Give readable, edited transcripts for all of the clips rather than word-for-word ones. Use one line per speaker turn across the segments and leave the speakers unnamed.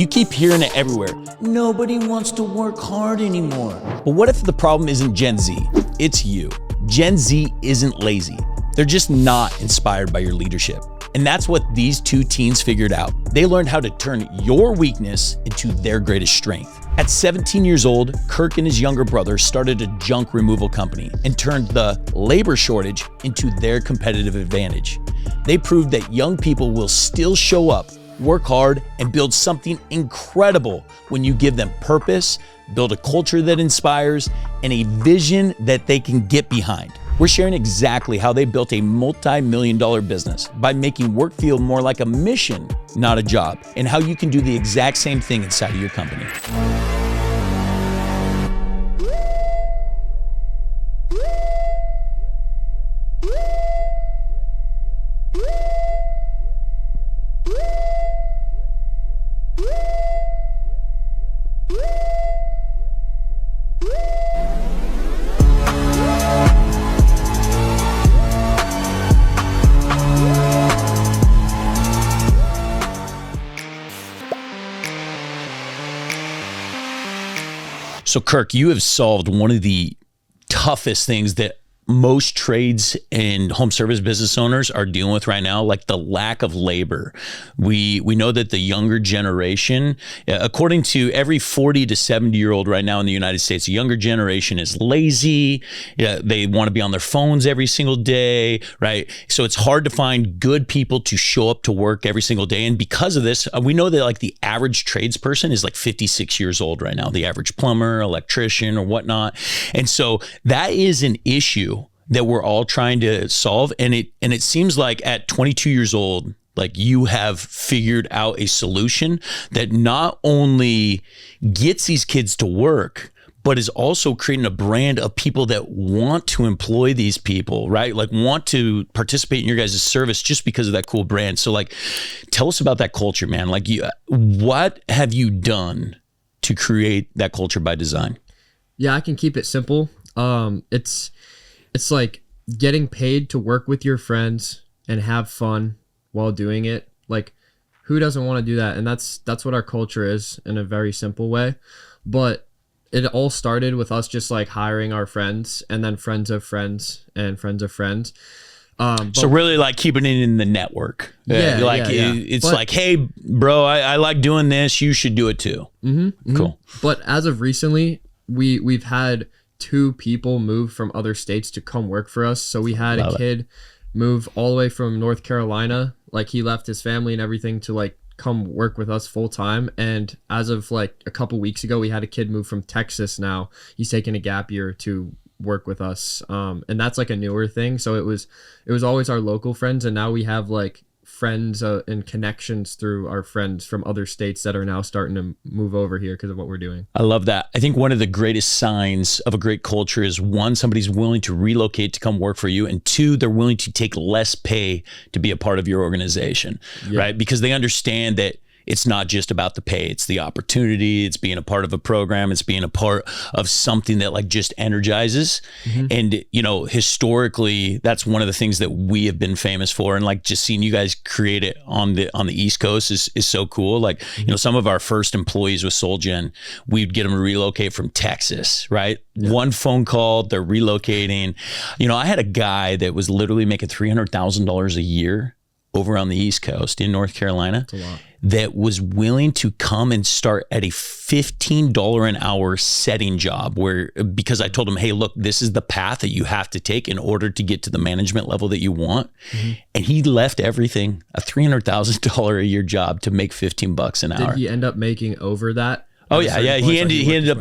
You keep hearing it everywhere. Nobody wants to work hard anymore. But what if the problem isn't Gen Z? It's you. Gen Z isn't lazy. They're just not inspired by your leadership. And that's what these two teens figured out. They learned how to turn your weakness into their greatest strength. At 17 years old, Kirk and his younger brother started a junk removal company and turned the labor shortage into their competitive advantage. They proved that young people will still show up, work hard, and build something incredible when you give them purpose, build a culture that inspires, and a vision that they can get behind. We're sharing exactly how they built a multi-million-dollar business by making work feel more like a mission, not a job, and how you can do the exact same thing inside of your company. So Kirk, you have solved one of the toughest things that most trades and home service business owners are dealing with right now, like the lack of labor. We know that the younger generation, according to every 40 to 70-year-old right now in the United States, the younger generation is lazy. They want to be on their phones every single day, right? So it's hard to find good people to show up to work every single day. And because of this, we know that like the average tradesperson is like 56 years old right now, the average plumber, electrician, or whatnot. And so that is an issue that we're all trying to solve. And it seems like at 22 years old, like you have figured out a solution that not only gets these kids to work, but is also creating a brand of people that want to employ these people, right? Like want to participate in your guys' service just because of that cool brand. So like, tell us about that culture, man. Like what have you done to create that culture by design?
Yeah, I can keep it simple. It's like getting paid to work with your friends and have fun while doing it. Like, who doesn't want to do that? And that's what our culture is in a very simple way. But it all started with us just like hiring our friends and then friends of friends and friends of friends.
So really like keeping it in the network. It's like, hey, bro, I like doing this. You should do it too.
Mm-hmm,
cool.
But as of recently, we've had 2 people move from other states to come work for us. So we had a kid move all the way from North Carolina. Like he left his family and everything to like come work with us full time. And as of like a couple weeks ago, we had a kid move from Texas now. He's taking a gap year to work with us. And that's like a newer thing. So it was always our local friends. And now we have like friends and connections through our friends from other states that are now starting to move over here because of what we're doing.
I love that. I think one of the greatest signs of a great culture is 1, somebody's willing to relocate to come work for you, and 2, they're willing to take less pay to be a part of your organization, right? Because they understand that it's not just about the pay, it's the opportunity, it's being a part of a program, it's being a part of something that like just energizes. Mm-hmm. And, you know, historically, that's one of the things that we have been famous for. And like just seeing you guys create it on the East Coast is so cool. Like, mm-hmm. you know, some of our first employees with SoulGen, we'd get them to relocate from Texas, right? Yeah. One phone call, they're relocating. You know, I had a guy that was literally making $300,000 a year over on the East Coast in North Carolina.
That's a lot.
That was willing to come and start at a $15 an hour setting job because I told him, hey, look, this is the path that you have to take in order to get to the management level that you want. Mm-hmm. And he left everything, a $300,000 a year job to make $15 an hour.
Did he end up making over that?
Oh yeah. He ended up,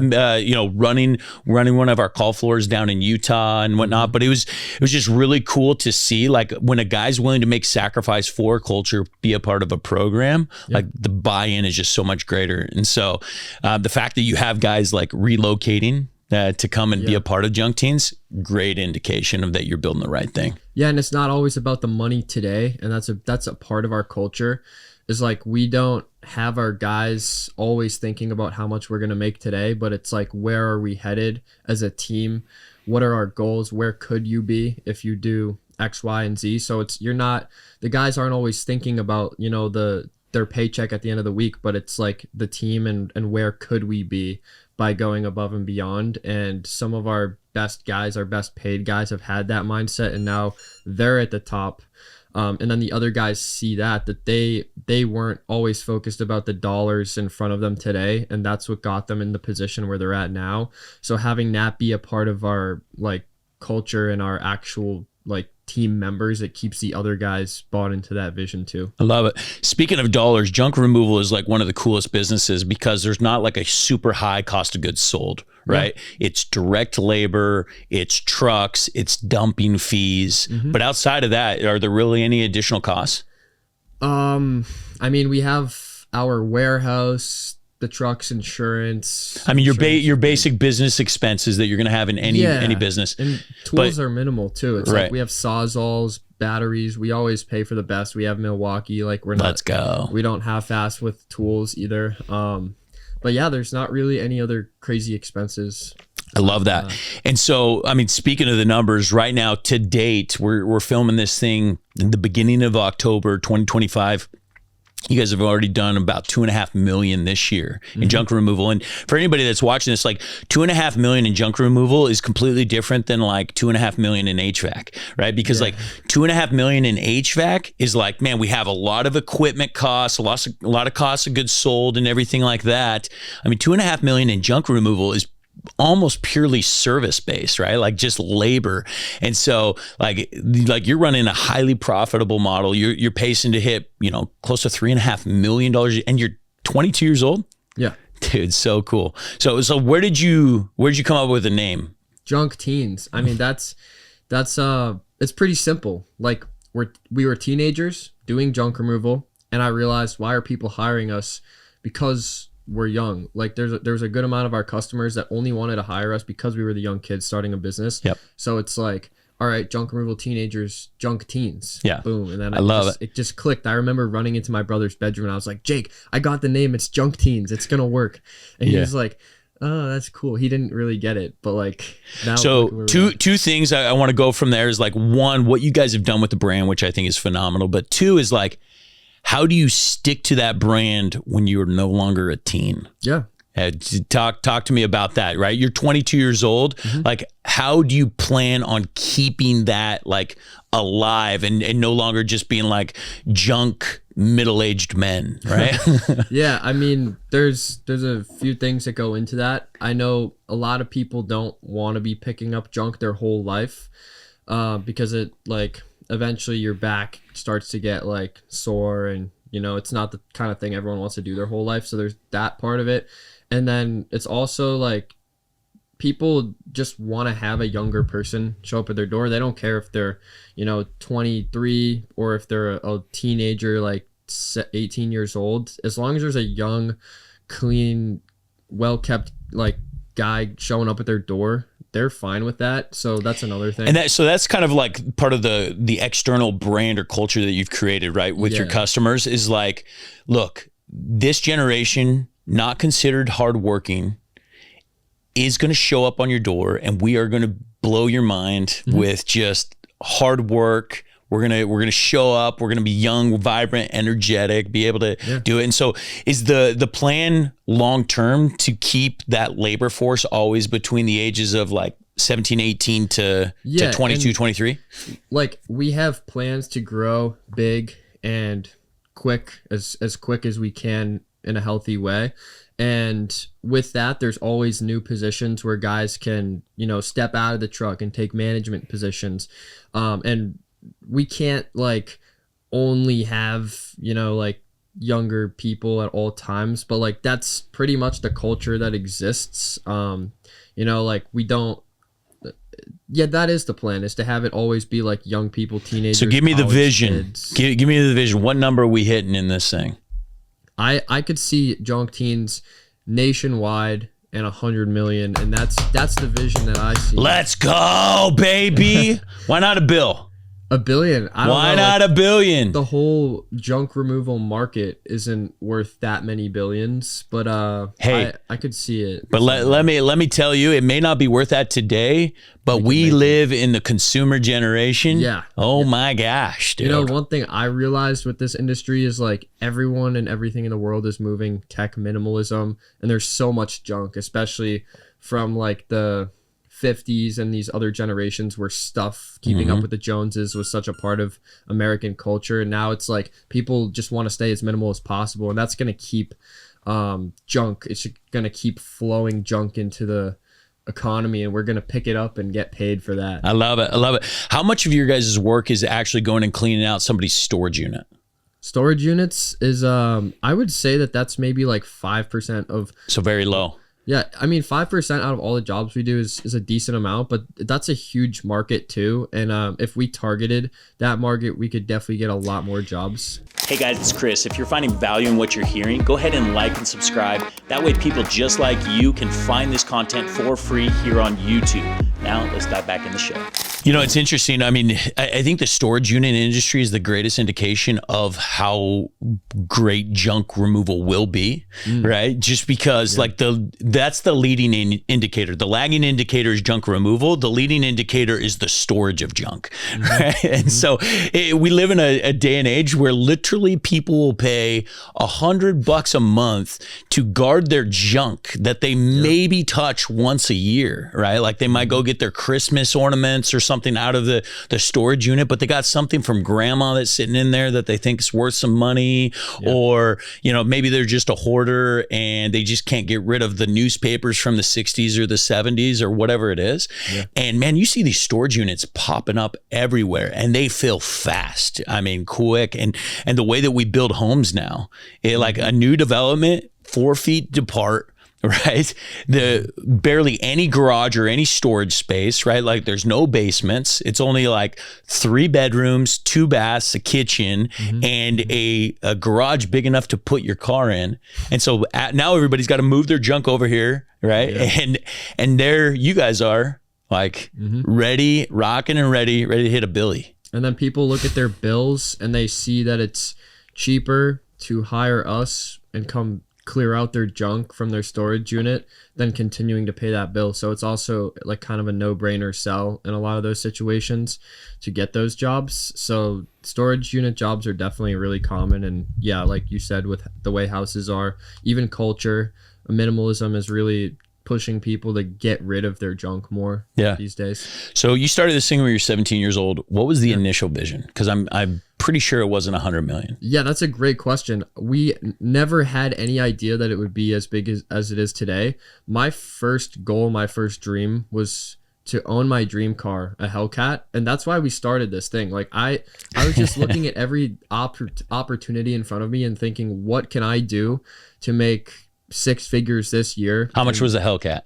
running one of our call floors down in Utah and whatnot. Mm-hmm. But it was just really cool to see like when a guy's willing to make sacrifice for culture, be a part of a program, like the buy-in is just so much greater. And so the fact that you have guys like relocating to come and be a part of Junk Teens, great indication of that you're building the right thing.
Yeah, and it's not always about the money today, and that's a part of our culture. Is like we don't have our guys always thinking about how much we're going to make today, but it's like, where are we headed as a team? What are our goals? Where could you be if you do X, Y, and Z? So the guys aren't always thinking about, the their paycheck at the end of the week, but it's like the team and where could we be by going above and beyond. And some of our best guys, our best paid guys, have had that mindset, and now they're at the top. And then the other guys see that they weren't always focused about the dollars in front of them today, and that's what got them in the position where they're at now. So having that be a part of our like culture and our actual like team members, it keeps the other guys bought into that vision too.
I love it. Speaking of dollars, junk removal is like one of the coolest businesses because there's not like a super high cost of goods sold, right? Yeah. It's direct labor, it's trucks, it's dumping fees. Mm-hmm. But outside of that, are there really any additional costs?
I mean, we have our warehouse, the truck's insurance.
I mean, your basic business expenses that you're going to have in any business.
And tools are minimal too. It's right. Like we have Sawzalls, batteries. We always pay for the best. We have Milwaukee. Like we're not.
Let's go.
We don't half-ass with tools either. But yeah, there's not really any other crazy expenses.
I love that. And so, I mean, speaking of the numbers, right now to date, we're filming this thing in the beginning of October 2025. You guys have already done about 2.5 million this year in junk removal. And for anybody that's watching this, like 2.5 million in junk removal is completely different than like 2.5 million in HVAC, right? Because like 2.5 million in HVAC is like, man, we have a lot of equipment costs, a lot of costs of goods sold and everything like that. I mean, 2.5 million in junk removal is almost purely service based, right? Like just labor. And so like you're running a highly profitable model. You're pacing to hit, close to $3.5 million and you're 22 years old.
Yeah.
Dude, so cool. So where did you come up with the name?
Junk Teens. I mean, that's it's pretty simple. Like we were teenagers doing junk removal, and I realized, why are people hiring us? Because we're young. Like there's a good amount of our customers that only wanted to hire us because we were the young kids starting a business.
Yep.
So it's like, all right, junk removal teenagers, junk teens.
Yeah.
Boom. And then
I love it.
It just clicked. I remember running into my brother's bedroom and I was like, Jake, I got the name. It's Junk Teens. It's going to work. And he was like, oh, that's cool. He didn't really get it, but like now.
So two things I want to go from there is like, one, what you guys have done with the brand, which I think is phenomenal. But two is like, how do you stick to that brand when you're no longer a teen?
Yeah.
Talk to me about that, right? You're 22 years old. Mm-hmm. Like, how do you plan on keeping that like alive and no longer just being like junk middle-aged men, right?
Yeah. I mean, there's a few things that go into that. I know a lot of people don't want to be picking up junk their whole life because it like eventually your back starts to get like sore and it's not the kind of thing everyone wants to do their whole life. So there's that part of it. And then it's also like people just want to have a younger person show up at their door. They don't care if they're, 23 or if they're a teenager, like 18 years old. As long as there's a young, clean, well-kept like guy showing up at their door, they're fine with that. So that's another thing.
And so that's kind of like part of the external brand or culture that you've created, right? With your customers is like, look, this generation, not considered hardworking, is going to show up on your door and we are going to blow your mind with just hard work. We're gonna show up. We're gonna be young, vibrant, energetic, be able to do it. And so, is the plan long term to keep that labor force always between the ages of like 17, 18 to 22, 23?
Like we have plans to grow big and quick as quick as we can in a healthy way. And with that, there's always new positions where guys can step out of the truck and take management positions, and we can't like only have, like younger people at all times, but like that's pretty much the culture that exists. Like we don't, that is the plan, is to have it always be like young people, teenagers. So
give me the vision. Give me the vision. What number are we hitting in this thing?
I could see Junk Teens nationwide and 100 million. And that's the vision that I see.
Let's go, baby. Why not a bill?
$1 billion. I don't
Why
know,
not
like,
$1 billion?
the whole junk removal market isn't worth that many billions, but
Hey,
I could see it.
but let me tell you, it may not be worth that today, but we live in the consumer generation.
Yeah.
Oh my gosh, dude.
You know, one thing I realized with this industry is like everyone and everything in the world is moving tech minimalism, and there's so much junk, especially from like the 50s and these other generations where stuff keeping up with the Joneses was such a part of American culture. And now it's like people just want to stay as minimal as possible. And that's going to keep junk. It's going to keep flowing junk into the economy, and we're going to pick it up and get paid for that.
I love it. I love it. How much of your guys' work is actually going and cleaning out somebody's storage unit?
Storage units is, I would say that that's maybe like 5% of.
So very low.
Yeah, I mean, 5% out of all the jobs we do is a decent amount, but that's a huge market too. And if we targeted that market, we could definitely get a lot more jobs.
Hey guys, it's Chris. If you're finding value in what you're hearing, go ahead and like and subscribe. That way people just like you can find this content for free here on YouTube. Now let's dive back in the show. You know, it's interesting. I mean, I think the storage unit industry is the greatest indication of how great junk removal will be, right? Just because like that's the leading indicator. The lagging indicator is junk removal. The leading indicator is the storage of junk, right? And so we live in a day and age where literally people will pay $100 a month to guard their junk that they maybe touch once a year, right? Like they might go get their Christmas ornaments or something out of the storage unit, but they got something from grandma that's sitting in there that they think is worth some money, or, you know, maybe they're just a hoarder and they just can't get rid of the newspapers from the 60s or the 70s or whatever it is. And man, you see these storage units popping up everywhere and they fill fast. I mean, quick. And the way that we build homes now, like a new development, 4 feet apart, right? The barely any garage or any storage space, right? Like there's no basements. It's only like 3 bedrooms, 2 baths, a kitchen, and a garage big enough to put your car in. And so now everybody's got to move their junk over here, right? And there you guys are, like ready, rocking and ready to hit a Billy.
And then people look at their bills and they see that it's cheaper to hire us and come clear out their junk from their storage unit than continuing to pay that bill. So it's also like kind of a no-brainer sell in a lot of those situations to get those jobs. So storage unit jobs are definitely really common. And yeah, like you said, with the way houses are, even culture, minimalism is really pushing people to get rid of their junk more these days.
So you started this thing when you were 17 years old. What was the initial vision? Because I'm pretty sure it wasn't 100 million.
Yeah, that's a great question. We never had any idea that it would be as big as it is today. My first goal, my first dream was to own my dream car, a Hellcat. And that's why we started this thing. Like I was just looking at every opportunity in front of me and thinking, what can I do to make 6 figures this year?
How much was a Hellcat?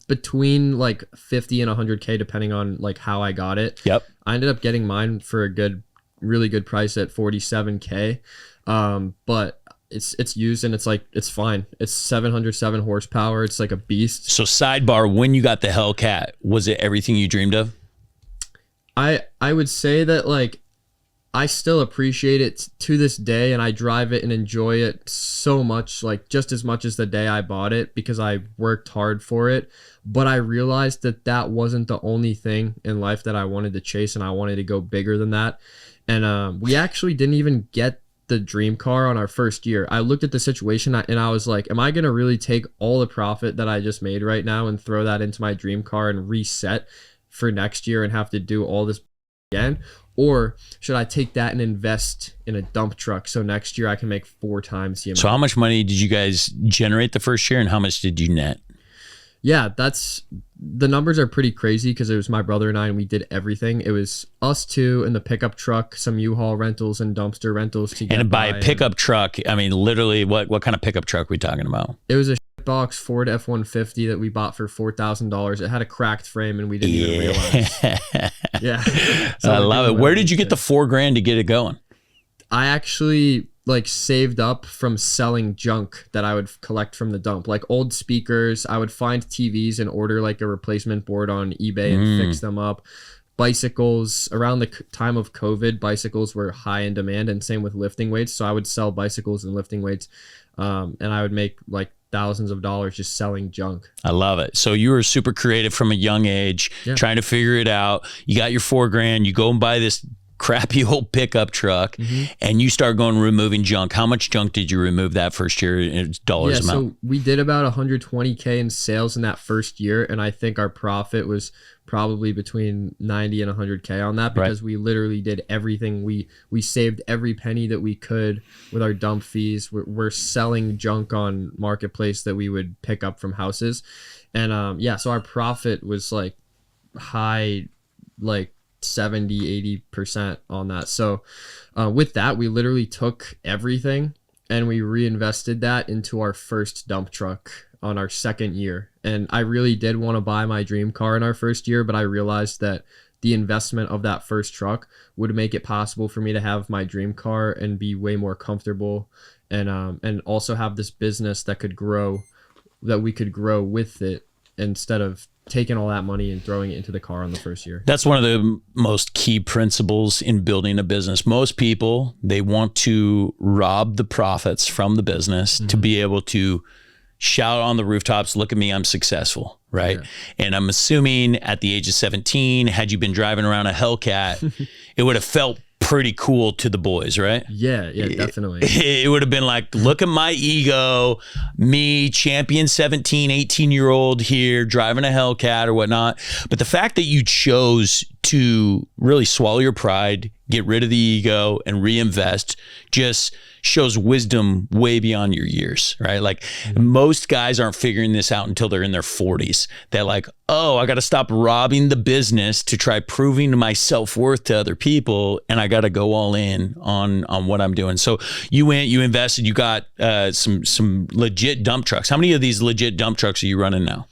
Between like 50 and 100K, depending on like how I got it.
Yep.
I ended up getting mine for a really good price at 47K. But it's used and it's fine. It's 707 horsepower. It's like a beast.
So sidebar, when you got the Hellcat, was it everything you dreamed of?
I would say that like I still appreciate it to this day, and I drive it and enjoy it so much, like just as much as the day I bought it, because I worked hard for it. But I realized that wasn't the only thing in life that I wanted to chase, and I wanted to go bigger than that. And we actually didn't even get the dream car on our first year. I looked at the situation and I was like, am I going to really take all the profit that I just made right now and throw that into my dream car and reset for next year and have to do all this again? Or should I take that and invest in a dump truck so next year I can make 4 times the amount?
So how much money did you guys generate the first year and how much did you net?
Yeah, the numbers are pretty crazy because it was my brother and I, and we did everything. It was us two and the pickup truck, some U-Haul rentals and dumpster rentals to get
And by a pickup truck, I mean literally what kind of pickup truck are we talking about?
It was a box Ford F-150 that we bought for $4,000. It had a cracked frame and we didn't even realize. Yeah. So
I love it. Where did you get the $4,000 to get it going?
I actually like saved up from selling junk that I would collect from the dump, like old speakers. I would find TVs and order like a replacement board on eBay and fix them up. bicycles around the time of COVID. Bicycles were high in demand, and same with lifting weights. So I would sell bicycles and lifting weights, and I would make like thousands of dollars just selling junk.
I love it. So you were super creative from a young age, trying to figure it out. You got your $4,000. You go and buy this crappy old pickup truck, and you start going removing junk. How much junk did you remove that first year in dollars amount?
So we did about 120K in sales in that first year, and I think our profit was probably between 90 and 100K on that, because we literally did everything. We saved every penny that we could with our dump fees. We're selling junk on Marketplace that we would pick up from houses, and so our profit was like high, like 70-80% on that. So with that, we literally took everything and we reinvested that into our first dump truck on our second year. And I really did want to buy my dream car in our first year, but I realized that the investment of that first truck would make it possible for me to have my dream car and be way more comfortable, and also have this business that could grow, that we could grow with it, instead of taking all that money and throwing it into the car on the first year.
That's one of the most key principles in building a business. Most people, they want to rob the profits from the business to be able to shout on the rooftops, look at me, I'm successful, right? Yeah. And I'm assuming at the age of 17, had you been driving around a Hellcat, it would have felt pretty cool to the boys, right?
Yeah, definitely.
It would have been like, look at my ego, me, champion 17, 18-year-old here, driving a Hellcat or whatnot. But the fact that you chose to really swallow your pride, get rid of the ego, and reinvest just shows wisdom way beyond your years, right? Like most guys aren't figuring this out until they're in their 40s. They're like, oh, I got to stop robbing the business to try proving my self-worth to other people, and I got to go all in on what I'm doing. So you went, you invested, you got some legit dump trucks. How many of these legit dump trucks are you running now?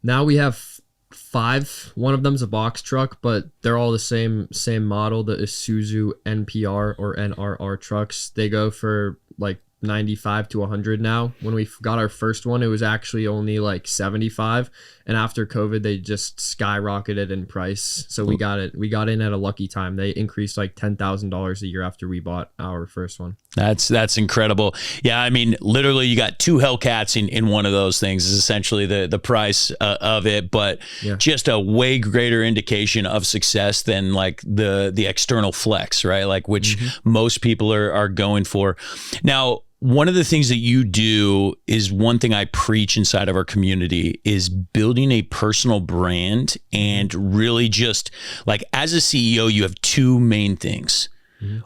Now we have 5. One of them's a box truck, but they're all the same model, the Isuzu NPR or NRR trucks. They go for like 95 to 100 now. When we got our first one, it was actually only like 75, and after COVID they just skyrocketed in price. So we got in at a lucky time. They increased like $10,000 a year after we bought our first one.
That's incredible. Yeah, I mean, literally you got 2 Hellcats in one of those things is essentially the price of it, but just a way greater indication of success than like the external flex, right? Like which most people are going for. Now, one of the things that you do is one thing I preach inside of our community is building a personal brand, and really just like as a CEO, you have 2 main things.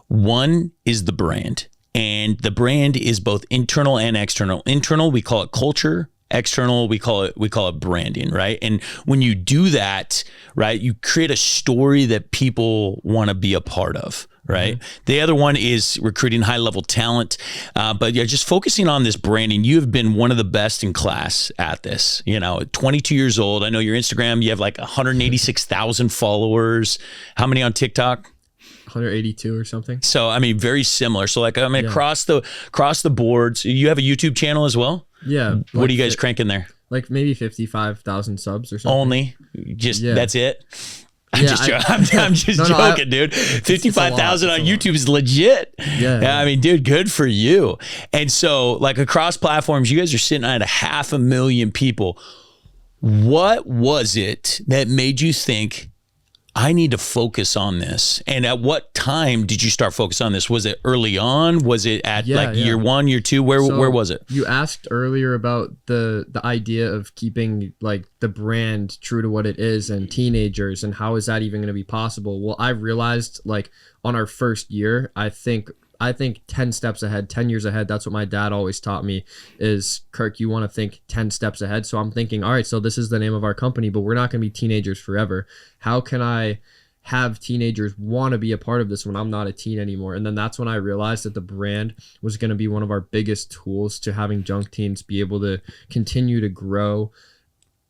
One is the brand, and the brand is both internal and external. Internal, we call it culture. External, we call it branding, right? And when you do that, right, you create a story that people want to be a part of, right? The other one is recruiting high-level talent. But yeah, just focusing on this branding, you have been one of the best in class at this. 22 years old. I know your Instagram, you have like 186,000 followers. How many on TikTok?
182 or something.
So, I mean, very similar. So like, I mean, across the board, so you have a YouTube channel as well?
Yeah.
What are you guys cranking there?
Like maybe 55,000 subs or something.
Only? That's it? I'm just joking, dude. 55,000 on YouTube is legit. Yeah, I mean, dude, good for you. And so, like, across platforms, you guys are sitting at 500,000 people. What was it that made you think, I need to focus on this? And at what time did you start focus on this? Was it early on? Was it at year 1, year 2? Where was it?
You asked earlier about the idea of keeping like the brand true to what it is and teenagers, and how is that even going to be possible? Well, I realized like on our first year, I think 10 steps ahead, 10 years ahead. That's what my dad always taught me is, Kirk, you want to think 10 steps ahead. So I'm thinking, all right, so this is the name of our company, but we're not going to be teenagers forever. How can I have teenagers want to be a part of this when I'm not a teen anymore? And then that's when I realized that the brand was going to be one of our biggest tools to having junk teens be able to continue to grow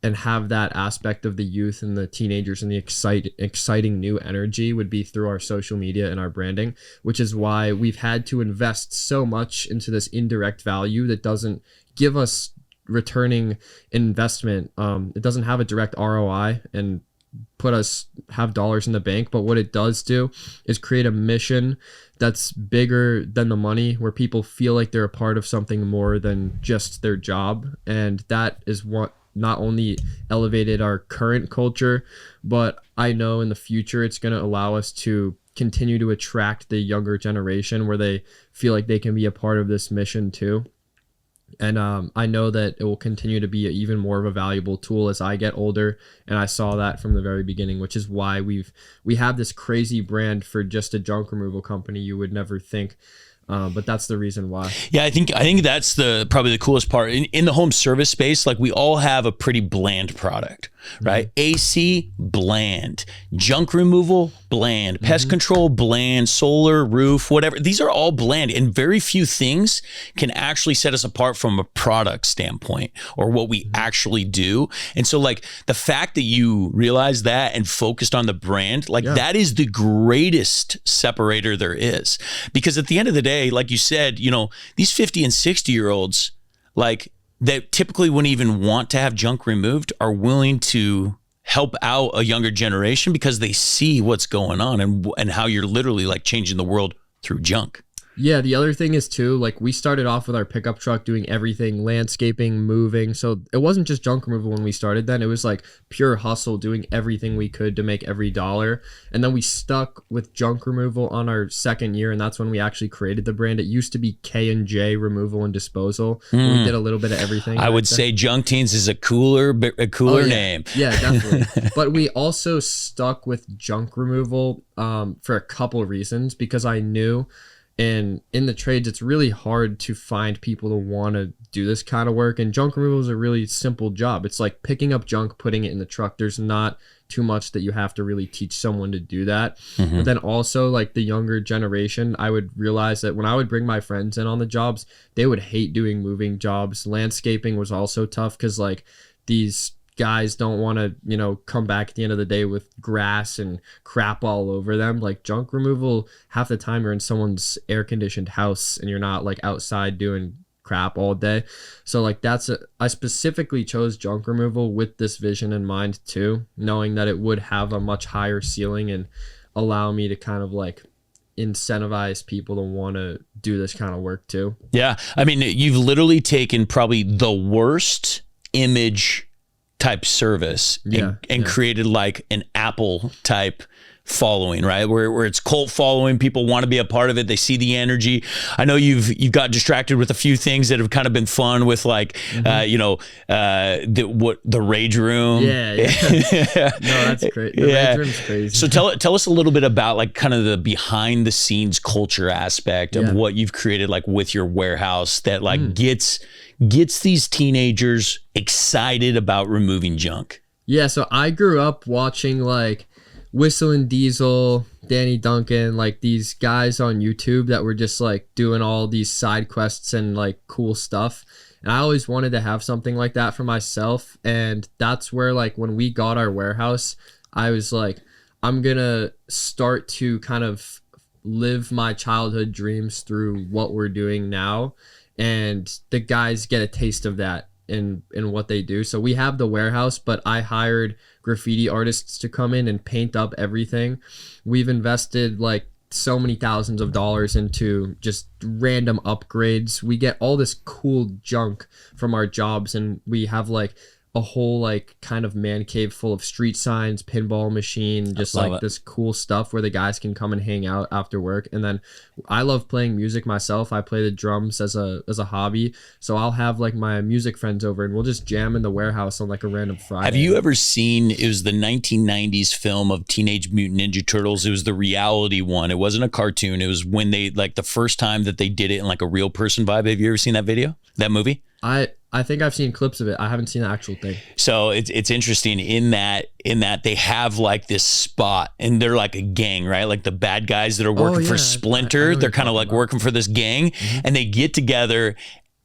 and have that aspect of the youth and the teenagers and the exciting new energy would be through our social media and our branding, which is why we've had to invest so much into this indirect value that doesn't give us returning investment. It doesn't have a direct ROI, and put us have dollars in the bank, but what it does do is create a mission that's bigger than the money, where people feel like they're a part of something more than just their job. And that is what not only elevated our current culture, but I know in the future it's going to allow us to continue to attract the younger generation where they feel like they can be a part of this mission too. And I know that it will continue to be even more of a valuable tool as I get older. And I saw that from the very beginning, which is why we have this crazy brand for just a junk removal company. You would never think. But that's the reason why.
Yeah, I think that's probably the coolest part in the home service space. Like, we all have a pretty bland product, right? AC, bland. Junk removal, bland. Pest control, bland. Solar, roof, whatever. These are all bland, and very few things can actually set us apart from a product standpoint or what we actually do. And so, like, the fact that you realized that and focused on the brand, like, that is the greatest separator there is. Because at the end of the day, like you said, you know, these 50 and 60-year-olds, like, that typically wouldn't even want to have junk removed, are willing to help out a younger generation because they see what's going on and how you're literally like changing the world through junk.
Yeah, the other thing is too, like, we started off with our pickup truck doing everything, landscaping, moving. So it wasn't just junk removal when we started then. It was like pure hustle, doing everything we could to make every dollar. And then we stuck with junk removal on our second year, and that's when we actually created the brand. It used to be K&J Removal and Disposal. We did a little bit of everything.
I would say Junk Teens is a cooler name.
Yeah, definitely. But we also stuck with junk removal for a couple of reasons, because I knew and in the trades, it's really hard to find people to want to do this kind of work. And junk removal is a really simple job. It's like picking up junk, putting it in the truck. There's not too much that you have to really teach someone to do that. But then also, like, the younger generation, I would realize that when I would bring my friends in on the jobs, they would hate doing moving jobs. Landscaping was also tough because, like, these guys don't want to, you know, come back at the end of the day with grass and crap all over them. Like, junk removal, half the time you're in someone's air conditioned house and you're not like outside doing crap all day. So like, I specifically chose junk removal with this vision in mind too, knowing that it would have a much higher ceiling and allow me to kind of like incentivize people to want to do this kind of work too.
Yeah. I mean, you've literally taken probably the worst image type service and created like an Apple type following, right? Where it's cult following. People want to be a part of it. They see the energy. I know you've got distracted with a few things that have kind of been fun with, like, the rage room.
Yeah. No, that's great. The rage room's crazy.
So tell us a little bit about like kind of the behind the scenes culture aspect of what you've created, like with your warehouse that like gets these teenagers excited about removing junk.
Yeah. So I grew up watching like Whistling Diesel, Danny Duncan, like these guys on YouTube that were just like doing all these side quests and like cool stuff. And I always wanted to have something like that for myself. And that's where, like, when we got our warehouse, I was like, I'm going to start to kind of live my childhood dreams through what we're doing now. And the guys get a taste of that in what they do. So we have the warehouse, but I hired graffiti artists to come in and paint up everything. We've invested like so many thousands of dollars into just random upgrades. We get all this cool junk from our jobs, and we have like a whole like kind of man cave full of street signs, pinball machine, just like this cool stuff where the guys can come and hang out after work. And then I love playing music myself. I play the drums as a hobby. So I'll have like my music friends over and we'll just jam in the warehouse on like a random Friday.
Have you ever seen, it was the 1990s film of Teenage Mutant Ninja Turtles. It was the reality one. It wasn't a cartoon. It was when they, like, the first time that they did it in like a real person vibe. Have you ever seen that video, that movie?
I think I've seen clips of it. I haven't seen the actual thing.
So it's interesting in that they have like this spot and they're like a gang, right? Like the bad guys that are working for Splinter, they're kind of like working for this gang and they get together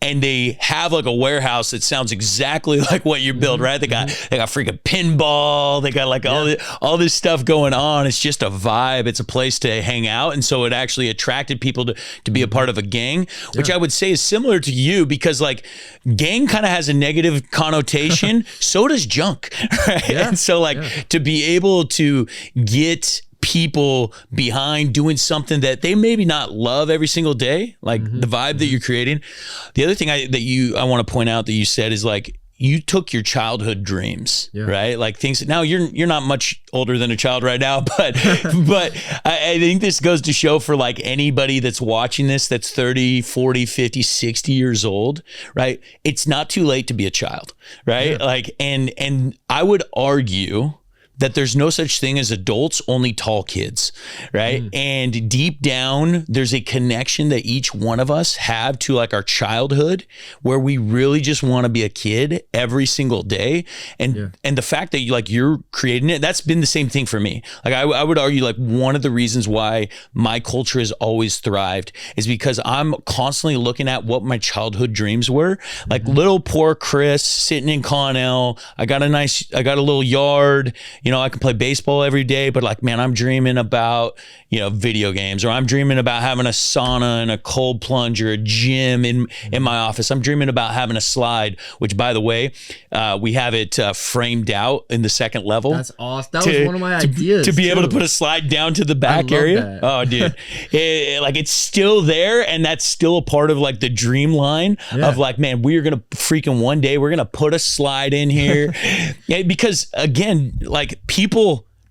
and they have like a warehouse that sounds exactly like what you build, right? They got freaking pinball. They got like all this stuff going on. It's just a vibe. It's a place to hang out. And so it actually attracted people to be a part of a gang, which I would say is similar to you, because like gang kind of has a negative connotation. So does junk, right?
Yeah.
And so like to be able to get people behind doing something that they maybe not love every single day, like the vibe that you're creating. The other thing I want to point out that you said is like, you took your childhood dreams, right? Like things. Now you're not much older than a child right now, but I think this goes to show for like anybody that's watching this that's 30, 40, 50, 60 years old, right? It's not too late to be a child, right? Yeah. Like, and I would argue that there's no such thing as adults, only tall kids, right? And deep down, there's a connection that each one of us have to like our childhood, where we really just want to be a kid every single day. And the fact that you're creating it, that's been the same thing for me. Like I would argue like one of the reasons why my culture has always thrived is because I'm constantly looking at what my childhood dreams were. Like little poor Chris sitting in Connell. I got a little yard. I can play baseball every day, but like, man, I'm dreaming about, video games, or I'm dreaming about having a sauna and a cold plunge or a gym in my office. I'm dreaming about having a slide, which by the way, we have it framed out in the second level.
That's awesome. That was one of my ideas.
To be able to put a slide down to the back area. That. Oh, dude. It's still there. And that's still a part of like the dream line of like, man, we're going to freaking one day, we're going to put a slide in here. Because again, like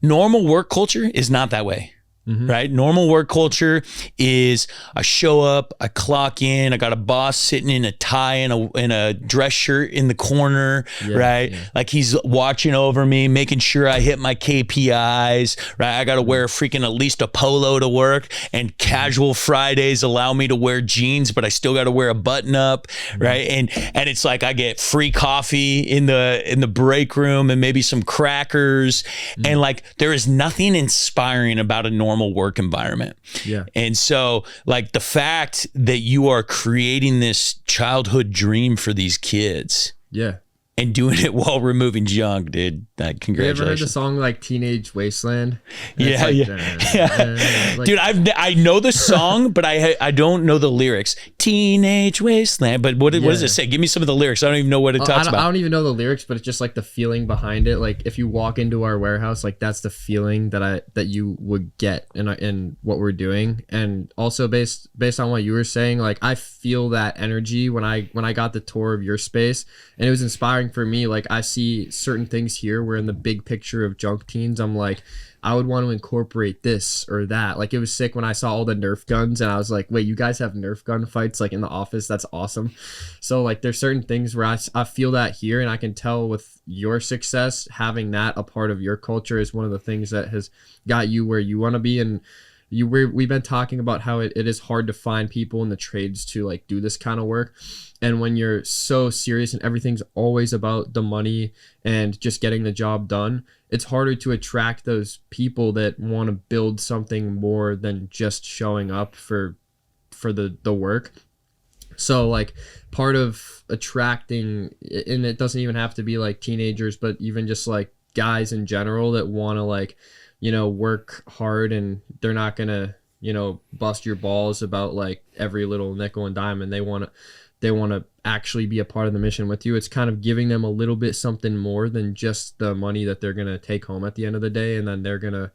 normal work culture is not that way. Right? Normal work culture is I show up, I clock in, I got a boss sitting in a tie and a dress shirt in the corner, right? Yeah. Like he's watching over me, making sure I hit my KPIs, right? I got to wear at least a polo to work, and casual Fridays allow me to wear jeans, but I still got to wear a button up, right? And it's like I get free coffee in the break room and maybe some crackers. And like there is nothing inspiring about a normal work environment. Yeah. And so like the fact that you are creating this childhood dream for these kids. Yeah. And doing it while removing junk, dude. Congratulations.
You ever heard the song like Teenage Wasteland?
Yeah, like, dude, I know the song, but I don't know the lyrics. Teenage Wasteland. But what does it say? Give me some of the lyrics. I don't even know what it talks about.
I don't even know the lyrics, but it's just like the feeling behind it. Like if you walk into our warehouse, like that's the feeling that you would get in what we're doing. And also based on what you were saying, like I feel that energy when I got the tour of your space, and it was inspiring for me. Like I see certain things here where in the big picture of junk teens, I'm like, I would want to incorporate this or that. Like it was sick when I saw all the Nerf guns and I was like, wait, you guys have Nerf gun fights like in the office? That's awesome. So like there's certain things where I feel that here, and I can tell with your success, having that a part of your culture is one of the things that has got you where you want to be. And we've been talking about how it is hard to find people in the trades to like do this kind of work. And when you're so serious and everything's always about the money and just getting the job done, it's harder to attract those people that want to build something more than just showing up for the work. So like part of attracting, and it doesn't even have to be like teenagers, but even just like guys in general that want to like, work hard, and they're not going to, bust your balls about like every little nickel and dime, and they want to actually be a part of the mission with you. It's kind of giving them a little bit something more than just the money that they're going to take home at the end of the day. And then they're going to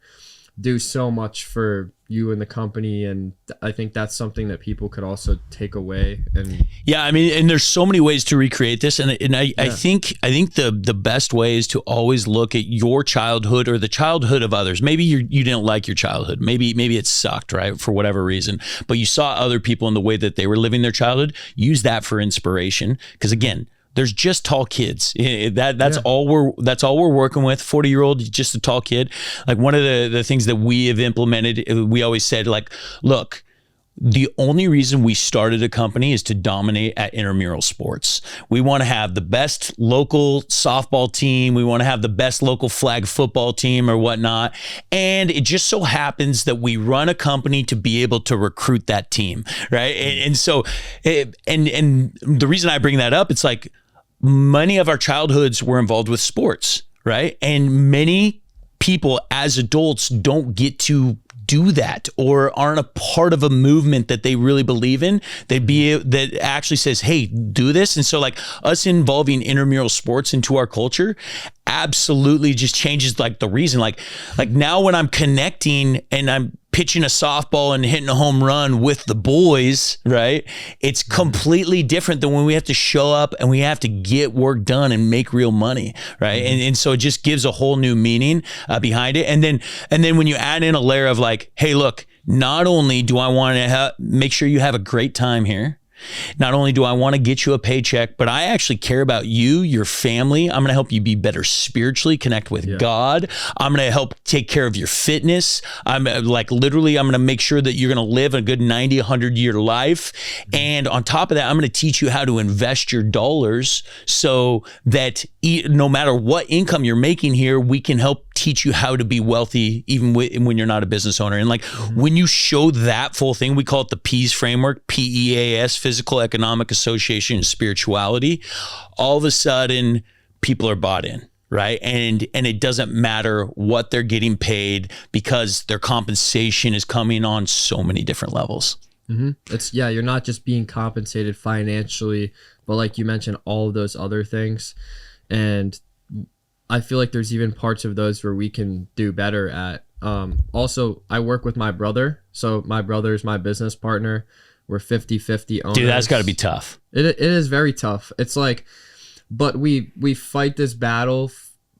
do so much for you and the company. And I think that's something that people could also take away. And
yeah, I mean, and there's so many ways to recreate this. And I think the best way is to always look at your childhood or the childhood of others. Maybe you didn't like your childhood. Maybe it sucked, right? For whatever reason, but you saw other people in the way that they were living their childhood. Use that for inspiration. Because again, there's just tall kids. That's all we're working with. 40-year-old, just a tall kid. Like one of the things that we have implemented, we always said like, look, the only reason we started a company is to dominate at intramural sports. We want to have the best local softball team. We want to have the best local flag football team or whatnot. And it just so happens that we run a company to be able to recruit that team, right? And so, and the reason I bring that up, it's like many of our childhoods were involved with sports, right? And many people as adults don't get to do that or aren't a part of a movement that they really believe in that actually says, hey, do this. And so like us involving intramural sports into our culture absolutely just changes like the reason, like now when I'm connecting and I'm pitching a softball and hitting a home run with the boys, right? It's completely different than when we have to show up and we have to get work done and make real money, right? And so it just gives a whole new meaning behind it. And then when you add in a layer of like, hey, look, not only do I want to make sure you have a great time here, not only do I want to get you a paycheck, but I actually care about you, your family. I'm going to help you be better spiritually, connect with God. I'm going to help take care of your fitness. I'm going to make sure that you're going to live a good 90, 100-year life. And on top of that, I'm going to teach you how to invest your dollars so that no matter what income you're making here, we can help teach you how to be wealthy even when you're not a business owner. And like when you show that full thing, we call it the PEAS framework, PEAS, Physical, Economic, Association, and Spirituality. All of a sudden, people are bought in, right? And it doesn't matter what they're getting paid because their compensation is coming on so many different levels.
You're not just being compensated financially, but like you mentioned, all of those other things. And I feel like there's even parts of those where we can do better at. Also, I work with my brother. So my brother is my business partner. We're 50-50 owners.
Dude, that's got to be tough.
It is very tough. It's like, but we fight this battle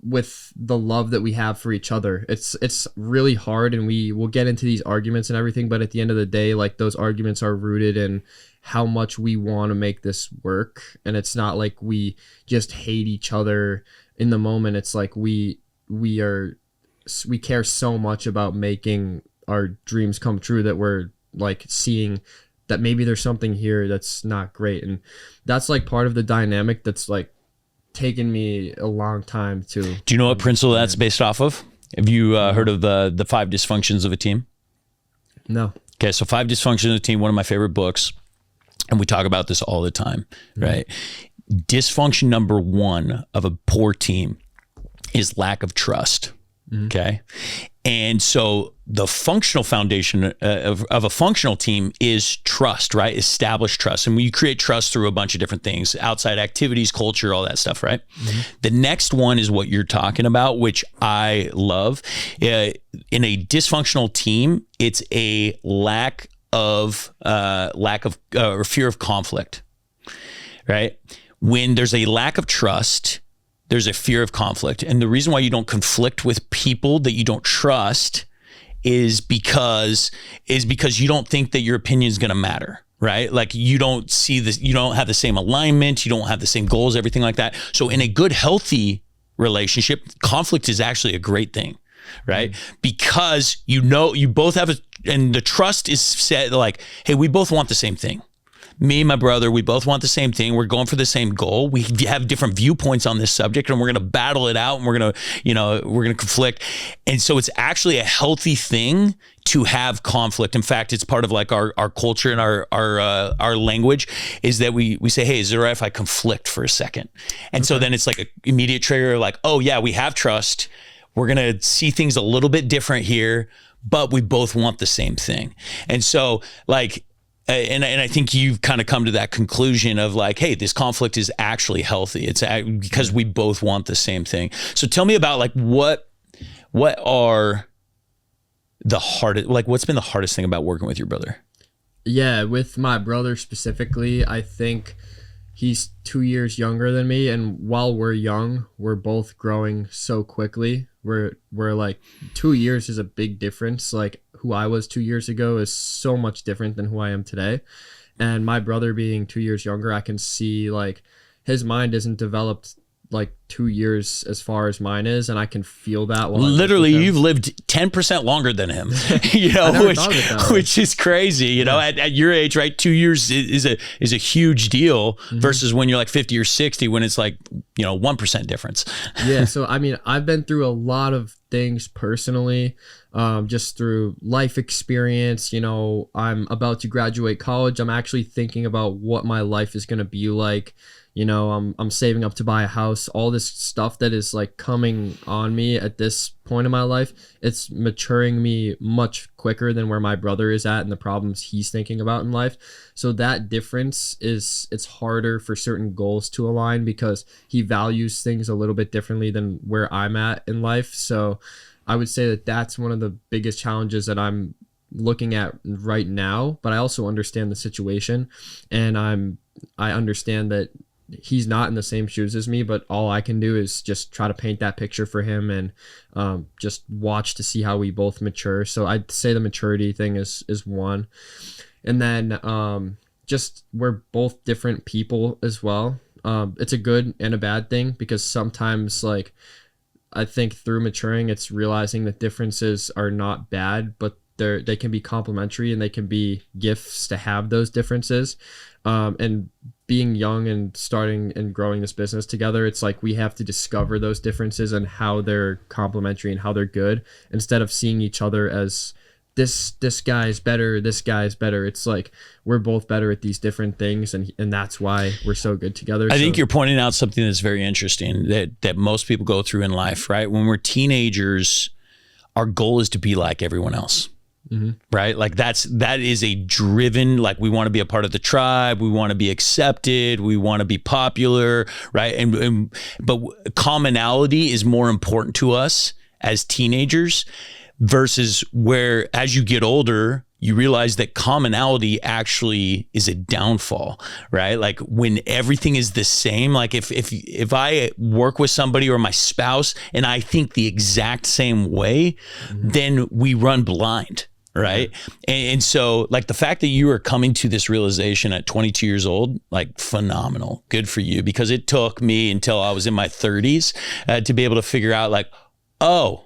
with the love that we have for each other. It's really hard, and we will get into these arguments and everything, but at the end of the day, like those arguments are rooted in how much we want to make this work. And it's not like we just hate each other in the moment. It's like we care so much about making our dreams come true that we're like seeing that maybe there's something here that's not great. And that's like part of the dynamic that's like taken me a long time to.
Do you know what principle that's based off of? Have you heard of the 5 dysfunctions of a team?
No.
Okay, so 5 dysfunctions of a team, one of my favorite books, and we talk about this all the time, right? Dysfunction number 1 of a poor team is lack of trust. Okay. And so the functional foundation of a functional team is trust, right? Establish trust. And you create trust through a bunch of different things, outside activities, culture, all that stuff, right? The next one is what you're talking about, which I love. In a dysfunctional team, it's a lack of or fear of conflict, right? When there's a lack of trust, there's a fear of conflict. And the reason why you don't conflict with people that you don't trust is because you don't think that your opinion is going to matter, right? Like you don't see this, you don't have the same alignment, you don't have the same goals, everything like that. So in a good, healthy relationship, conflict is actually a great thing, right? Because you both have and the trust is set like, hey, we both want the same thing. Me and my brother, we both want the same thing. We're going for the same goal. We have different viewpoints on this subject, and we're going to battle it out, and we're going to conflict. And so it's actually a healthy thing to have conflict. In fact, it's part of like our culture and our language is that we say, hey, is it all right if I conflict for a second? And so then it's like an immediate trigger, like, oh yeah, we have trust. We're going to see things a little bit different here, but we both want the same thing. And so like, and I think you've kind of come to that conclusion of like, hey, this conflict is actually healthy. It's because we both want the same thing. So tell me about like what are the hardest, like what's been the hardest thing about working with your brother?
Yeah, with my brother specifically, I think he's 2 years younger than me, and while we're young, we're both growing so quickly. We're like 2 years is a big difference. Like who I was 2 years ago is so much different than who I am today. And my brother being 2 years younger, I can see like his mind isn't developed like 2 years as far as mine is, and I can feel that. While
literally, you've lived 10% longer than him, you know, which is crazy. You know, at your age, right? 2 years is a huge deal versus when you're like 50 or 60, when it's like, you know, 1% difference.
Yeah. So, I mean, I've been through a lot of things personally, just through life experience. You know, I'm about to graduate college. I'm actually thinking about what my life is going to be like. You know, I'm saving up to buy a house. All this stuff that is like coming on me at this point in my life, it's maturing me much quicker than where my brother is at and the problems he's thinking about in life. So that difference is, it's harder for certain goals to align because he values things a little bit differently than where I'm at in life. So I would say that that's one of the biggest challenges that I'm looking at right now. But I also understand the situation, and I understand that he's not in the same shoes as me, but all I can do is just try to paint that picture for him and just watch to see how we both mature. So I'd say the maturity thing is one. And then just we're both different people as well. It's a good and a bad thing, because sometimes, like, I think through maturing, it's realizing that differences are not bad, but they can be complementary, and they can be gifts to have those differences. And being young and starting and growing this business together, it's like we have to discover those differences and how they're complementary and how they're good, instead of seeing each other as this guy's better, this guy's better. It's like we're both better at these different things, and that's why we're so good together.
I think you're pointing out something that's very interesting that most people go through in life, right? When we're teenagers, our goal is to be like everyone else. Right? Like that is a driven, like, we want to be a part of the tribe. We want to be accepted. We want to be popular, right? But commonality is more important to us as teenagers, versus where, as you get older, you realize that commonality actually is a downfall, right? Like when everything is the same, like if I work with somebody or my spouse and I think the exact same way, then we run blind. Right. And so, like, the fact that you are coming to this realization at 22 years old, like, phenomenal. Good for you, because it took me until I was in my 30s to be able to figure out, like, oh,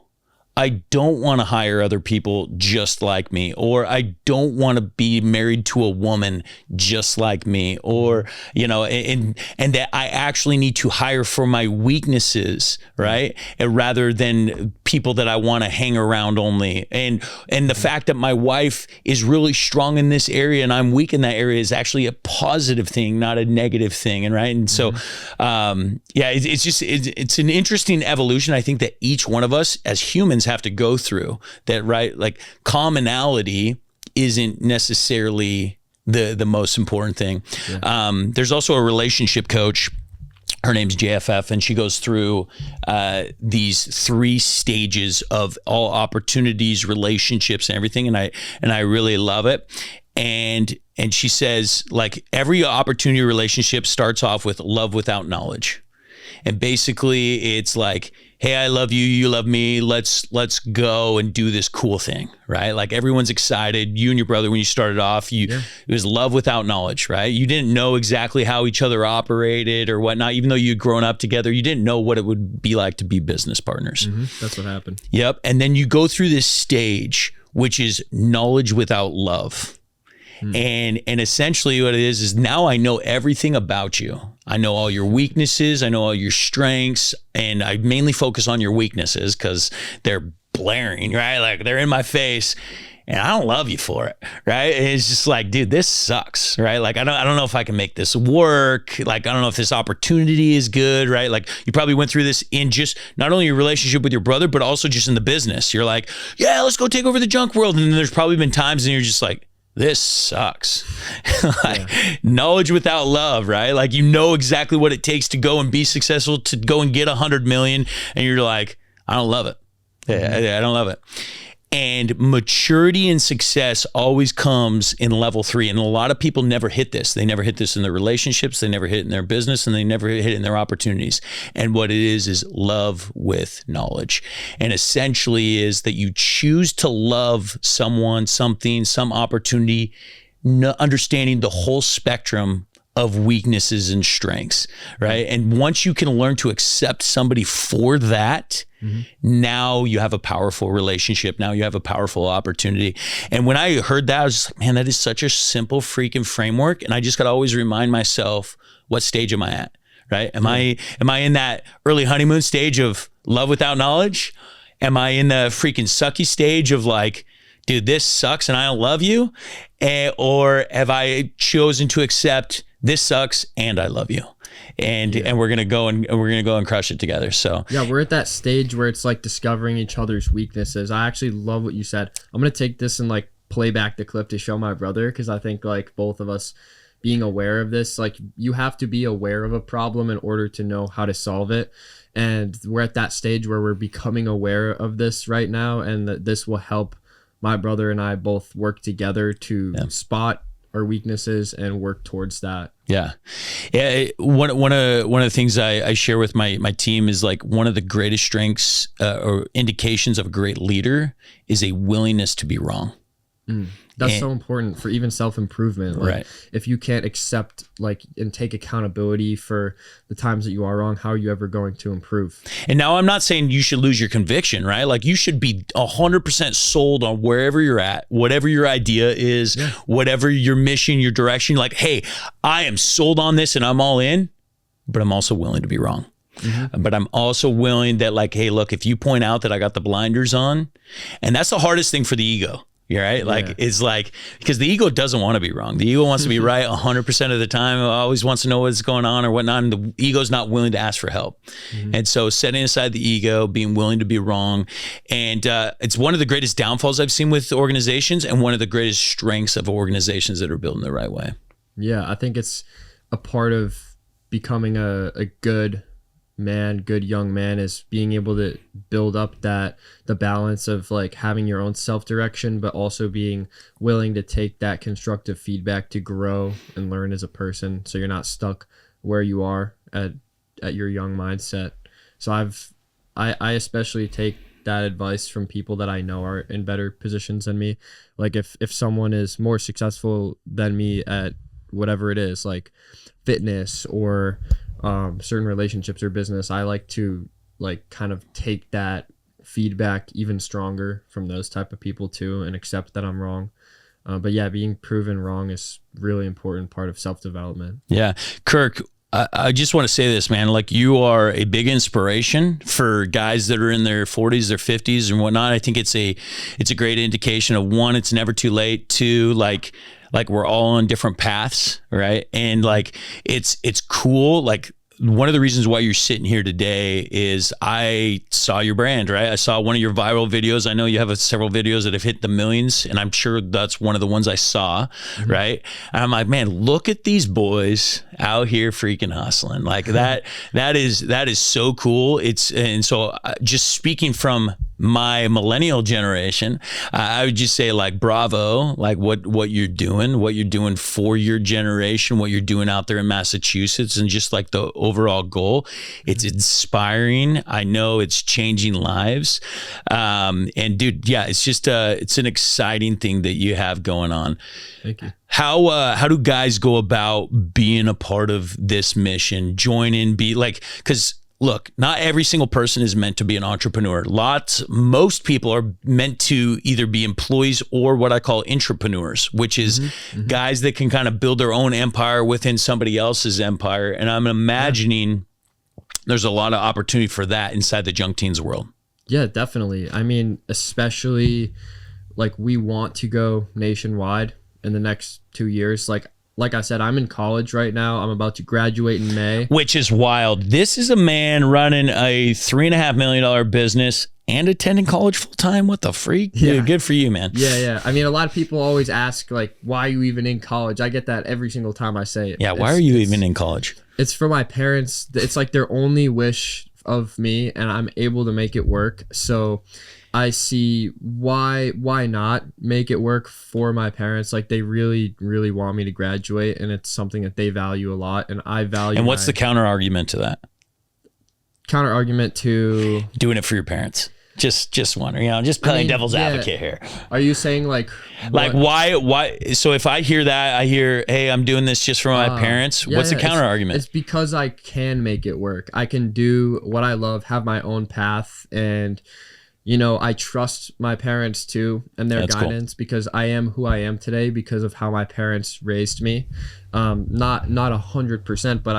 I don't want to hire other people just like me, or I don't want to be married to a woman just like me, or, you know, and that I actually need to hire for my weaknesses, right? And rather than people that I want to hang around only. And the fact that my wife is really strong in this area and I'm weak in that area is actually a positive thing, not a negative thing. And right. And so, it's an interesting evolution. I think that each one of us as humans have to go through that, right? Like, commonality isn't necessarily the most important thing. There's also a relationship coach. Her name's JFF, and she goes through these 3 stages of all opportunities, relationships, and everything. And I really love it. And she says, like, every opportunity relationship starts off with love without knowledge. And basically it's like, hey, I love you, you love me, let's go and do this cool thing, right? Like, everyone's excited. You and your brother, when you started off, it was love without knowledge, right? You didn't know exactly how each other operated or whatnot. Even though you'd grown up together, you didn't know what it would be like to be business partners.
That's what happened.
Yep. And then you go through this stage, which is knowledge without love. And essentially what it is now I know everything about you. I know all your weaknesses. I know all your strengths. And I mainly focus on your weaknesses because they're blaring, right? Like, they're in my face. And I don't love you for it, right? And it's just like, dude, this sucks, right? Like, I don't know if I can make this work. Like, I don't know if this opportunity is good, right? Like, you probably went through this in just not only your relationship with your brother, but also just in the business. You're like, yeah, let's go take over the junk world. And then there's probably been times and you're just like, this sucks. Knowledge without love, right? Like, you know exactly what it takes to go and be successful, to go and get 100 million. And you're like, I don't love it. I don't love it. And maturity and success always comes in level 3. And a lot of people never hit this. They never hit this in their relationships. They never hit it in their business, and they never hit it in their opportunities. And what it is love with knowledge. And essentially is that you choose to love someone, something, some opportunity, understanding the whole spectrum of weaknesses and strengths, right? And once you can learn to accept somebody for that, now you have a powerful relationship. Now you have a powerful opportunity. And when I heard that, I was just like, man, that is such a simple freaking framework. And I just got to always remind myself, what stage am I at, right? Am I in that early honeymoon stage of love without knowledge? Am I in the freaking sucky stage of like, dude, this sucks and I don't love you? Or have I chosen to accept this sucks and I love you? And we're gonna go and crush it together. So
yeah, we're at that stage where it's like discovering each other's weaknesses. I actually love what you said. I'm gonna take this and like play back the clip to show my brother, because I think like both of us being aware of this, like you have to be aware of a problem in order to know how to solve it. And we're at that stage where we're becoming aware of this right now, and that this will help my brother and I both work together to spot our weaknesses and work towards that.
Yeah. One of the things I share with my team is like one of the greatest strengths or indications of a great leader is a willingness to be wrong.
That's so important for even self-improvement. Like,
right.
If you can't accept like and take accountability for the times that you are wrong, how are you ever going to improve?
And now I'm not saying you should lose your conviction, right? Like you should be 100% sold on wherever you're at, whatever your idea is, whatever your mission, your direction. Like, hey, I am sold on this and I'm all in, but I'm also willing to be wrong. But I'm also willing that like, hey, look, if you point out that I got the blinders on, and that's the hardest thing for the ego. You're right. Like it's like, because the ego doesn't want to be wrong. The ego wants to be right 100% of the time. It always wants to know what's going on or whatnot. And the ego's not willing to ask for help. And so setting aside the ego, being willing to be wrong. And it's one of the greatest downfalls I've seen with organizations and one of the greatest strengths of organizations that are built in the right way.
Yeah. I think it's a part of becoming a good young man is being able to build up the balance of like having your own self-direction, but also being willing to take that constructive feedback to grow and learn as a person, so you're not stuck where you are at your young mindset. So I especially take that advice from people that I know are in better positions than me. Like if someone is more successful than me at whatever it is, like fitness or certain relationships or business, I like to like kind of take that feedback even stronger from those type of people too, and accept that I'm wrong. But yeah, being proven wrong is really important part of self-development. Yeah.
Kirk, I just want to say this, man, like you are a big inspiration for guys that are in their 40s, their 50s and whatnot. I think it's a great indication of, one, it's never too late. Two, like we're all on different paths, right? And like it's cool. Like one of the reasons why you're sitting here today is I saw your brand, right? I saw one of your viral videos. I know you have several videos that have hit the millions, and I'm sure that's one of the ones I saw, right? And I'm like, man, look at these boys out here freaking hustling. Like that is so cool. And so just speaking from my millennial generation, I would just say like, bravo, like what you're doing for your generation, what you're doing out there in Massachusetts, and just like the overall goal. It's inspiring. I know it's changing lives. And dude, yeah, it's just it's an exciting thing that you have going on.
Thank you.
How do guys go about being a part of this mission? Join in, be like, because look, not every single person is meant to be an entrepreneur. Most people are meant to either be employees or what I call intrapreneurs, which is guys that can kind of build their own empire within somebody else's empire. And I'm imagining there's a lot of opportunity for that inside the Junk Teens world.
Yeah, definitely. I mean, especially like we want to go nationwide in the next 2 years. Like I said, I'm in college right now. I'm about to graduate in May.
Which is wild. This is a man running a $3.5 million business and attending college full time. What the freak? Yeah. Dude, good for you, man.
Yeah. I mean, a lot of people always ask, like, why are you even in college? I get that every single time I say it.
Yeah, why are you even in college?
It's for my parents. It's like their only wish of me, and I'm able to make it work. So I see why not make it work for my parents. Like they really, really want me to graduate, and it's something that they value a lot, and I value.
And what's the counter argument to that?
Counter argument to
doing it for your parents? Just wondering, just playing devil's advocate here.
Are you saying like
why? So if I hear that, I hear, hey, I'm doing this just for my parents. What's the counter argument?
It's because I can make it work. I can do what I love, have my own path, and I trust my parents too and their guidance because I am who I am today because of how my parents raised me. Not 100%, but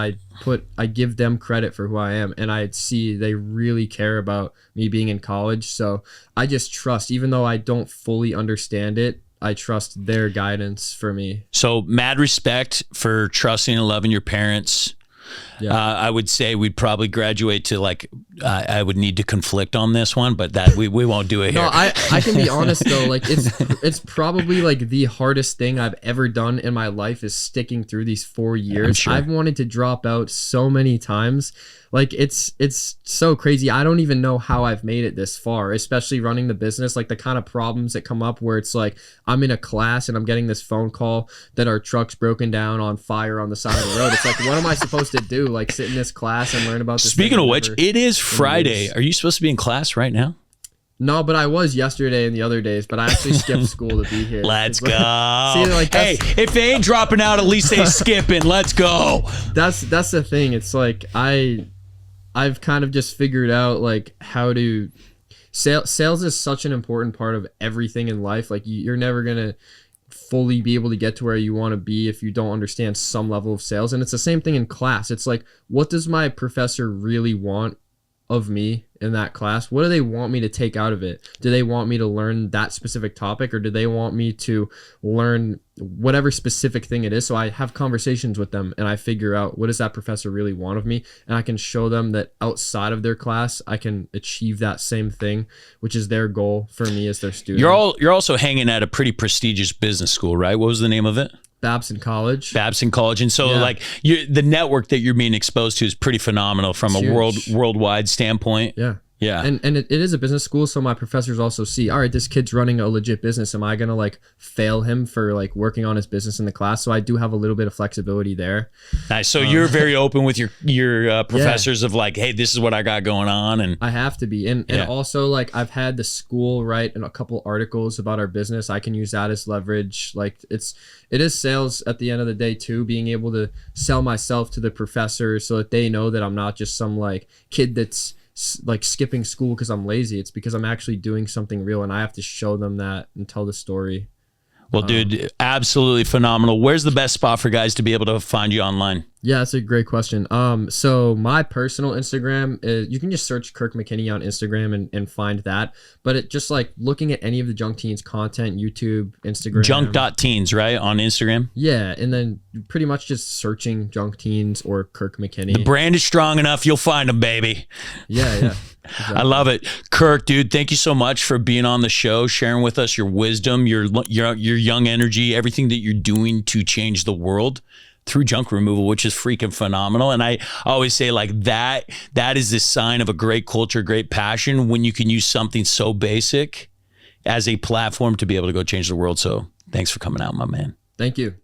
I give them credit for who I am, and I see they really care about me being in college. So I just trust, even though I don't fully understand it, I trust their guidance for me. So
mad respect for trusting and loving your parents. Yeah. I would say we'd probably graduate to I would need to conflict on this one, but that we won't do it here.
No, I can be honest though. It's probably the hardest thing I've ever done in my life is sticking through these 4 years.
Sure.
I've wanted to drop out so many times. It's so crazy. I don't even know how I've made it this far, especially running the business, the kind of problems that come up where it's I'm in a class and I'm getting this phone call that our truck's broken down on fire on the side of the road. It's what am I supposed to do? Sit in this class and learn about this.
Speaking of which, it is Friday. Are you supposed to be in class right now?
No, but I was yesterday and the other days, but I actually skipped school to be here.
Let's go. Hey, if they ain't dropping out, at least they skipping. Let's go.
That's the thing. It's I've kind of just figured out how to sales is such an important part of everything in life. You're never going to fully be able to get to where you want to be if you don't understand some level of sales. And it's the same thing in class. It's what does my professor really want of me in that class? What do they want me to take out of it? Do they want me to learn that specific topic, or do they want me to learn whatever specific thing it is? So I have conversations with them and I figure out what does that professor really want of me, and I can show them that outside of their class I can achieve that same thing, which is their goal for me as their student.
You're also hanging at a pretty prestigious business school, right? What was the name of it?
Babson College.
And so the network that you're being exposed to is pretty phenomenal from a worldwide standpoint.
Yeah. And it is a business school, so my professors also see, all right, this kid's running a legit business. Am I going to fail him for working on his business in the class? So I do have a little bit of flexibility there.
Nice. So you're very open with your professors of hey, this is what I got going on. And
I have to be. And also I've had the school write a couple articles about our business. I can use that as leverage. It is sales at the end of the day too, being able to sell myself to the professors so that they know that I'm not just some kid that's skipping school because I'm lazy. It's because I'm actually doing something real, and I have to show them that and tell the story.
Well, dude, absolutely phenomenal. Where's the best spot for guys to be able to find you online?
Yeah, that's a great question. So my personal Instagram is, you can just search Kirk McKinney on Instagram and find that. But it just looking at any of the Junk Teens content, YouTube, Instagram.
Junk.teens, right? On Instagram?
Yeah, and then pretty much just searching Junk Teens or Kirk McKinney.
The brand is strong enough, you'll find them, baby.
Yeah. Exactly.
I love it. Kirk, dude, thank you so much for being on the show, sharing with us your wisdom, your young energy, everything that you're doing to change the world through junk removal, which is freaking phenomenal. And I always say that is the sign of a great culture, great passion, when you can use something so basic as a platform to be able to go change the world. So thanks for coming out, my man.
Thank you.